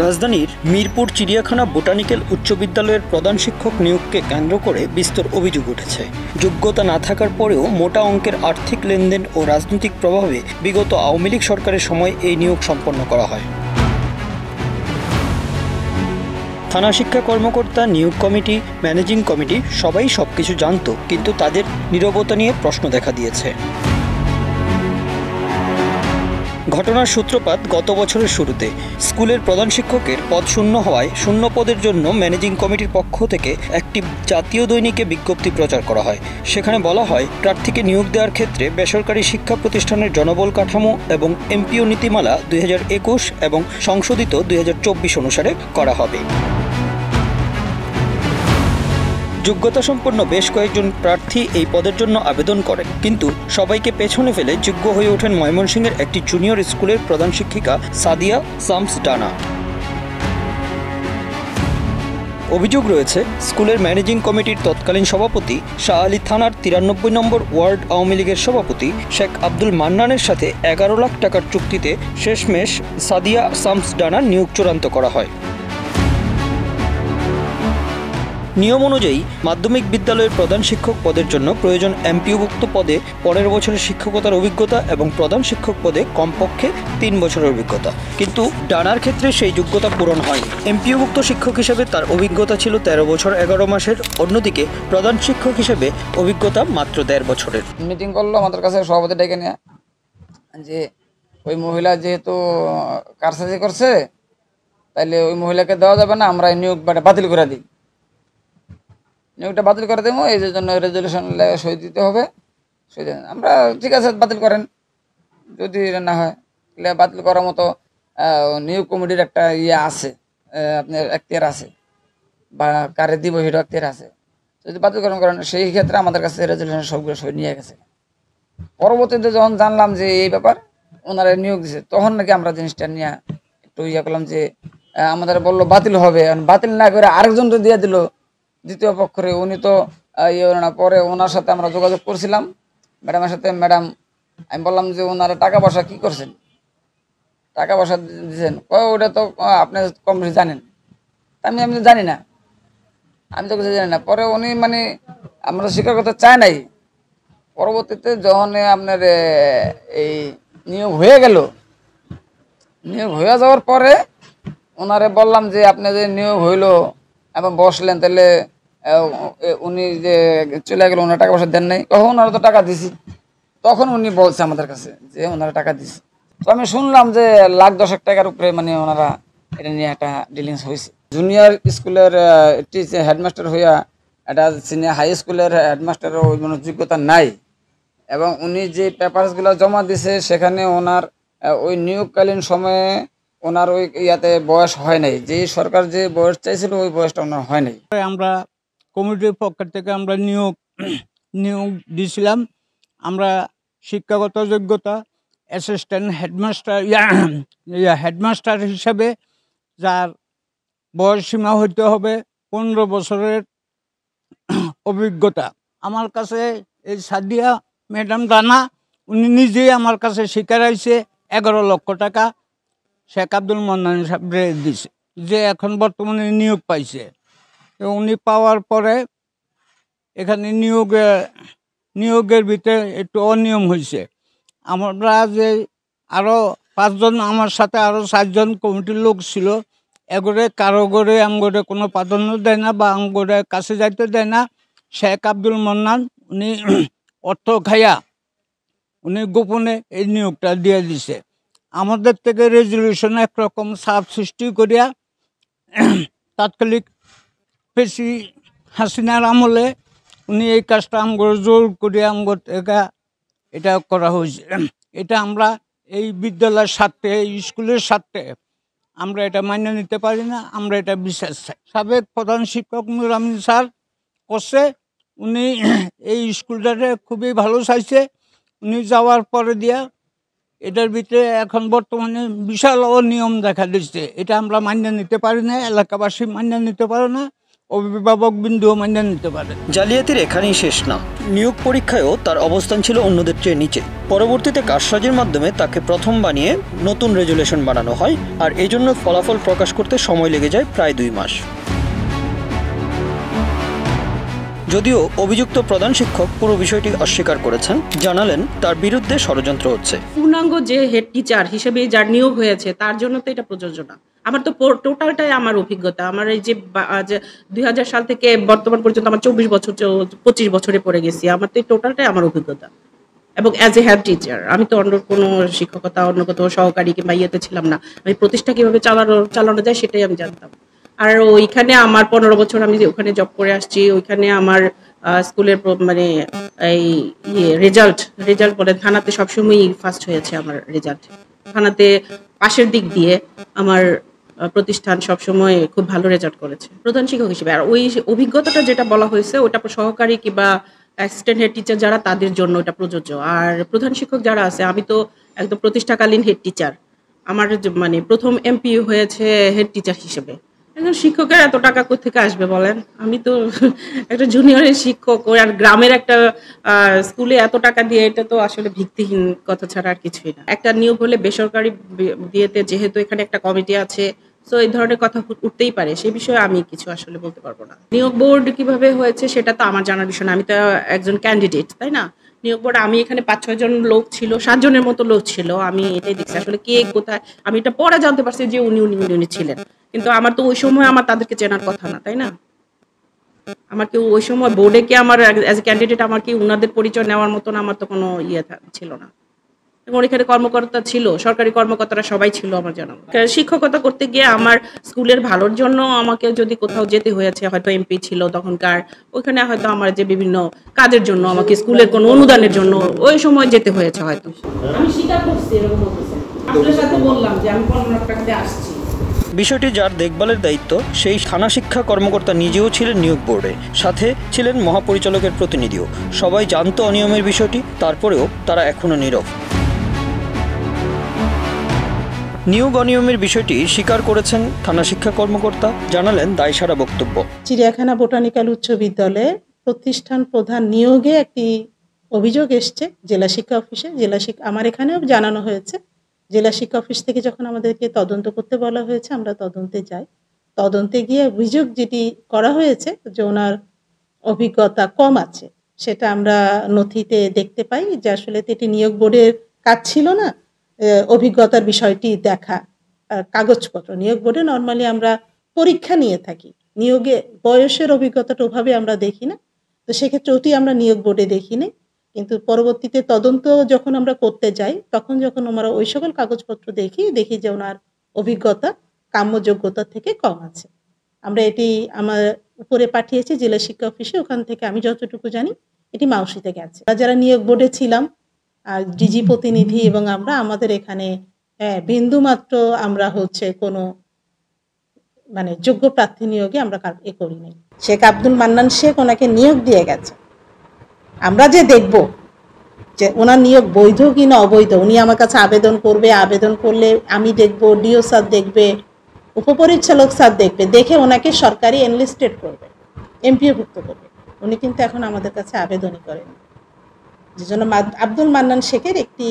রাজধানীর মিরপুর চিড়িয়াখানা বোটানিক্যাল উচ্চ বিদ্যালয়ের প্রধান শিক্ষক নিয়োগকে কেন্দ্র করে বিস্তর অভিযোগ উঠেছে। যোগ্যতা না থাকার পরেও মোটা অঙ্কের আর্থিক লেনদেন ও রাজনৈতিক প্রভাবে বিগত আওয়ামী লীগ সরকারের সময় এই নিয়োগ সম্পন্ন করা হয়। থানা শিক্ষা কর্মকর্তা, নিয়োগ কমিটি, ম্যানেজিং কমিটি সবাই সবকিছু জানত, কিন্তু তাদের নীরবতা নিয়ে প্রশ্ন দেখা দিয়েছে। ঘটনার সূত্রপাত গত বছরের শুরুতে। স্কুলের প্রধান শিক্ষকের পদ শূন্য হওয়ায় শূন্য পদের জন্য ম্যানেজিং কমিটির পক্ষ থেকে একটি জাতীয় দৈনিকে বিজ্ঞপ্তি প্রচার করা হয়। সেখানে বলা হয়, প্রার্থীকে নিয়োগ দেওয়ার ক্ষেত্রে বেসরকারি শিক্ষা প্রতিষ্ঠানের জনবল কাঠামো এবং এমপিও নীতিমালা 2021 এবং সংশোধিত 2024 অনুসারে করা হবে। যোগ্যতাসম্পন্ন বেশ কয়েকজন প্রার্থী এই পদের জন্য আবেদন করেন, কিন্তু সবাইকে পেছনে ফেলে যোগ্য হয়ে ওঠেন ময়মনসিংহের একটি জুনিয়র স্কুলের প্রধান শিক্ষিকা সাদিয়া শামস ডানা। অভিযোগ রয়েছে, স্কুলের ম্যানেজিং কমিটির তৎকালীন সভাপতি শাহ আলী থানার 93 নম্বর ওয়ার্ড আওয়ামী লীগের সভাপতি শেখ আব্দুল মান্নানের সাথে 11 লাখ টাকার চুক্তিতে শেষমেশ সাদিয়া শামস ডানার নিয়োগ চূড়ান্ত করা হয়। নিয়ম অনুযায়ী মাধ্যমিক বিদ্যালয়ের প্রধান শিক্ষক পদের জন্য প্রয়োজন এমপিওভুক্ত পদে 15 বছরের শিক্ষকতার অভিজ্ঞতা এবং প্রধান শিক্ষক পদে কমপক্ষে 3 বছরের অভিজ্ঞতা, কিন্তু ডানার ক্ষেত্রে সেই যোগ্যতা পূরণ হয়নি। এমপিওভুক্ত শিক্ষক হিসেবে তার অভিজ্ঞতা ছিল 13 বছর 11 মাসের, অন্যদিকে প্রধান শিক্ষক হিসেবে অভিজ্ঞতা মাত্র 1.5 বছরের। মিটিং করলো আমাদের কাছে সভাপতি ডেকে নিয়ে, যে ওই মহিলা যেহেতু কারসাজি করছে তাইলে ওই মহিলাকে দেওয়া যাবে না, আমরা এই নিয়োগ বাতিল করে দিই, নিয়োগটা বাতিল করে দেবো, এই জন্য রেজলিউশন সই দিতে হবে। আমরা ঠিক আছে বাতিল করেন, যদি না হয় তাহলে বাতিল করার মতো নিয়োগ কমিটির একটা আছে, আপনার এখতিয়ার আছে, বা কারে দিব সেটা এখতিয়ার আছে। যদি বাতিল করেন সেই ক্ষেত্রে আমাদের কাছে রেজলিউশন সবগুলো সই নিয়ে গেছে। পরবর্তীতে যখন জানলাম যে এই ব্যাপার ওনারা নিয়োগ দিচ্ছে, তখন নাকি আমরা জিনিসটা নিয়ে একটু করলাম যে আমাদের বললো বাতিল হবে, বাতিল না করে আরেকজনকে দিয়ে দিল দ্বিতীয় পক্ষরে। উনি তো না, পরে ওনার সাথে আমরা যোগাযোগ করছিলাম ম্যাডামের সাথে। ম্যাডাম, আমি বললাম যে ওনারা টাকা পয়সা কী করছেন, টাকা পয়সা দিচ্ছেন, ওটা তো আপনি কম বেশি জানেন। আমি জানি না, আমি তো কিছু জানি না। পরে উনি আমরা স্বীকার করতে চাই নাই। পরবর্তীতে যখন আপনার এই নিয়োগ হয়ে গেল, নিয়োগ হয়ে যাওয়ার পরে ওনারে বললাম যে আপনি যে নিয়োগ হইলো এবং বসলেন, তাহলে উনি যে চলে গেল, ওনার টাকা পয়সা দেন নাই। কখন ওনারা তো টাকা দিছি, তখন উনি বলছে আমাদের কাছে যে ওনারা টাকা দিছে। তো আমি শুনলাম যে লাখ 10 টাকার উপরে ওনারা এটা নিয়ে একটা ডিলিংস হয়েছে। জুনিয়র স্কুলের হেডমাস্টার হইয়া একটা সিনিয়র হাই স্কুলের হেডমাস্টারও ওই যোগ্যতা নাই, এবং উনি যে পেপারসগুলো জমা দিছে সেখানে ওনার ওই নিয়োগকালীন সময়ে ওনার ওই ইয়াতে বয়স হয় নাই, যে সরকার যে বয়স চাইছিল ওই বয়সটা ওনার হয় নাই। আমরা কমিটির পক্ষ থেকে আমরা নিয়োগ দিয়েছিলাম। আমরা শিক্ষাগত যোগ্যতা অ্যাসিস্ট্যান্ট হেডমাস্টার হিসাবে যার বয়স সীমা হইতে হবে 15 বছরের অভিজ্ঞতা। আমার কাছে এই সাদিয়া ম্যাডাম ডানা উনি নিজেই আমার কাছে স্বীকার হয়েছে 11 লক্ষ টাকা শেখ আব্দুল মান্নান সাহেবরে দিছে, যে এখন বর্তমানে নিয়োগ পাইছে। উনি পাওয়ার পরে এখানে নিয়োগের ভিতরে একটু অনিয়ম হয়েছে। আমরা যে আরও 5 জন, আমার সাথে আরও 4 জন কমিটির লোক ছিল, এগোরে কারো গড়ে আমগরে কোনো প্রাধান্য দেয় না বা আমগরে কাছে যাইতে দেয় না। শেখ আব্দুল মান্নান উনি অর্থ খাইয়া উনি গোপনে এই নিয়োগটা দিয়ে দিছে। আমাদের থেকে রেজলিউশন একরকম চাপ সৃষ্টি করিয়া তাৎকালিক পেশি হাসিনার আমলে উনি এই কাজটা আমগর জোর করিয়া আমগর থেকে এটা করা হয়েছে। এটা আমরা এই বিদ্যালয়ের স্বার্থে, এই স্কুলের স্বার্থে আমরা এটা মান্য নিতে পারি না, আমরা এটা বিশ্বাস চাই। সাবেক প্রধান শিক্ষক নূর আমিন স্যার করছে, উনি এই স্কুলটাতে খুবই ভালো চাইছে। উনি যাওয়ার পরে দিয়া এটার ভিতরে এখন বর্তমানে বিশাল অনিয়ম দেখা দিচ্ছে। এটা আমরা মান্য নিতে পারি না, এলাকাবাসী মান্য নিতে পারে না। অভিভাবক বিন্দুও মান্য নিতে পারে। জালিয়াতির এখানেই শেষ না, নিয়োগ পরীক্ষায়ও তার অবস্থান ছিল অন্যদের চেয়ে নিচে। পরবর্তীতে কারসাজির মাধ্যমে তাকে প্রথম বানিয়ে নতুন রেজুলেশন বানানো হয়, আর এজন্য ফলাফল প্রকাশ করতে সময় লেগে যায় প্রায় 2 মাস। যদিও অভিযুক্ত প্রধান শিক্ষক পুরো বিষয়টি অস্বীকার করেছেন, জানালেন তার বিরুদ্ধে ষড়যন্ত্র হচ্ছে। পূর্ণাঙ্গ যে হেড টিচার হিসেবে যার নিয়োগ হয়েছে তার জন্য তো এটা প্রযোজ্য না। আমার তো টোটালটাই আমার অভিজ্ঞতা, আমার এই যে 2000 সাল থেকে বর্তমান পর্যন্ত আমার 25 বছরে পড়ে গেছি, আমার তো এই টোটালটাই আমার অভিজ্ঞতা। এবং অ্যাজ এ হেড টিচার আমি তো অন্য কোনো শিক্ষকতা, অন্য কোথাও সহকারী কিংবা ইয়েতে ছিলাম না। আমি প্রতিষ্ঠা কিভাবে চালানো যায় সেটাই আমি জানতাম। আর ওইখানে আমার 15 বছর আমি ওখানে জব করে আসছি। ওইখানে আমার স্কুলের মানে এই রেজাল্ট বলে থানাতে সবসময়ই ফার্স্ট হয়েছে আমার রেজাল্ট। থানাতে পাশের দিক দিয়ে আমার প্রতিষ্ঠান সবসময় খুব ভালো রেজাল্ট করেছে প্রধান শিক্ষক হিসেবে। আর ওই অভিজ্ঞতাটা যেটা বলা হয়েছে ওটা সহকারী কিংবা অ্যাসিস্ট্যান্ট হেড টিচার যারা তাদের জন্য এটা প্রযোজ্য। আর প্রধান শিক্ষক যারা আছে, আমি তো একদম প্রতিষ্ঠাকালীন হেড টিচার, আমার মানে প্রথম এমপি হয়েছে হেড টিচার হিসেবে। একজন শিক্ষকের এত টাকা কোথেকে আসবে বলেন? আমি তো একটা জুনিয়রের শিক্ষক, আর গ্রামের একটা স্কুলে এত টাকা দিয়ে, এটা তো আসলে ভিত্তিহীন কথা ছাড়া আর কিছুই না। একটা নিয়োগ হলে বেসরকারি দিয়েতে যেহেতু এখানে একটা কমিটি আছে, সো এই ধরনের কথা উঠতেই পারে, সেই বিষয়ে আমি কিছু আসলে বলতে পারবো না। নিয়োগ বোর্ড কিভাবে হয়েছে সেটা তো আমার জানার বিষয় না, আমি তো একজন ক্যান্ডিডেট, তাই না? নিয়োগ বোর্ড আমি এখানে 5-6 জন লোক ছিল, 7 জনের মতো লোক ছিল, আমি এটাই দেখছি আসলে কে কোথায়। আমি এটা পরে জানতে পারছি যে উনি ছিলেন, কিন্তু আমার তো ওই সময় আমার তাদেরকে চেনার কথা না, তাই না? আমার কি ওই সময় বোর্ডে কি আমার অ্যাজ এ ক্যান্ডিডেট আমার কি উনাদের পরিচয় নেওয়ার মতন আমার তো কোনো ছিল না। এবং এখানে কর্মকর্তা ছিল, সরকারি কর্মকর্তারা সবাই ছিল আমার জানা। শিক্ষকতা করতে গিয়ে আমার স্কুলের ভালোর জন্য আমাকে যদি কোথাও যেতে হয়েছে, হয়তো এমপি ছিল তখনকার, ওইখানে হয়তো আমার যে বিভিন্ন কাজের জন্য আমাকে স্কুলের কোনো অনুদানের জন্য ওই সময় যেতে হয়েছে হয়তো। আমি স্বীকার করছি, এরকম বলতেছে। আপনার সাথে বললাম যে আমি 15 লাখ টাকা দিয়ে আসছি। বিষয়টি যার দেখভালের দায়িত্ব সেই থানা শিক্ষা কর্মকর্তা নিজেও ছিলেন নিয়োগ বোর্ডে, সাথে ছিলেন মহাপরিচালকের প্রতিনিধিও। সবাই জানতো অনিয়মের বিষয়টি, তারপরেও তারা এখনো নীরব। নিয়োগ অনিয়মের বিষয়টি স্বীকার করেছেন থানা শিক্ষা কর্মকর্তা, জানালেন দায়সারা বক্তব্য। চিড়িয়াখানা বোটানিক্যাল উচ্চ বিদ্যালয়ে প্রতিষ্ঠান প্রধান নিয়োগে একটি অভিযোগ এসছে জেলা শিক্ষা অফিসে। আমার এখানেও জানানো হয়েছে। জেলা শিক্ষা অফিস থেকে যখন আমাদেরকে তদন্ত করতে বলা হয়েছে, আমরা তদন্তে যাই। তদন্তে গিয়ে অভিযোগ যেটি করা হয়েছে যে ওনার অভিজ্ঞতা কম আছে, সেটা আমরা নথিতে দেখতে পাই যে আসলে এটি নিয়োগ বোর্ডের কাজ ছিল না অভিজ্ঞতার বিষয়টি দেখা। কাগজপত্র নিয়োগ বোর্ডে নর্মালি আমরা পরীক্ষা নিয়ে থাকি, নিয়োগে বয়সের অভিজ্ঞতাটা ওভাবে আমরা দেখি না, তো সেক্ষেত্রে ওটি আমরা নিয়োগ বোর্ডে দেখি না। কিন্তু পরবর্তীতে তদন্ত যখন আমরা করতে যাই, তখন যখন আমরা ওই সকল কাগজপত্র দেখি যে ওনার অভিজ্ঞতা কাম্য যোগ্যতা থেকে কম আছে। আমরা এটি আমার উপরে পাঠিয়েছি জেলা শিক্ষা অফিসে, ওখান থেকে আমি যতটুকু জানি এটি মাউসিতে গেছে। যারা নিয়োগ বোর্ডে ছিলাম, ডিজি প্রতিনিধি এবং আমাদের এখানে বিন্দুমাত্র আমরা কোনো মানে যোগ্য প্রার্থী নিয়োগে আমরা করিনি। শেখ আব্দুল মান্নান শেখ ওনাকে নিয়োগ দিয়ে গেছে। আমরা যে দেখব যে ওনার নিয়োগ বৈধ কি না অবৈধ, উনি আমার কাছে আবেদন করবে, আবেদন করলে আমি দেখব, ডিও স্যার দেখবে, উপপরিচালক স্যার দেখবে, দেখে ওনাকে সরকারি এনলিস্টেড করবে, এমপিওভুক্ত করবে। উনি কিন্তু এখন আমাদের কাছে আবেদনই করেন, যে জন্য আব্দুল মান্নান শেখের একটি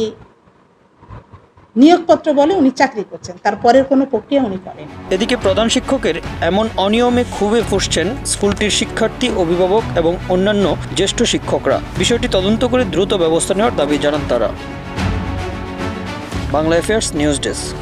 নিয়োগপত্র বলে উনি চাকরি করছেন, তারপরের কোনো প্রক্রিয়া উনি করেন। এদিকে প্রধান শিক্ষকের এমন অনিয়মে ক্ষোভে ফুঁসছেন স্কুলটির শিক্ষার্থী, অভিভাবক এবং অন্যান্য জ্যেষ্ঠ শিক্ষকরা। বিষয়টি তদন্ত করে দ্রুত ব্যবস্থা নেওয়ার দাবি জানান তারা। Bangla affairs news desk.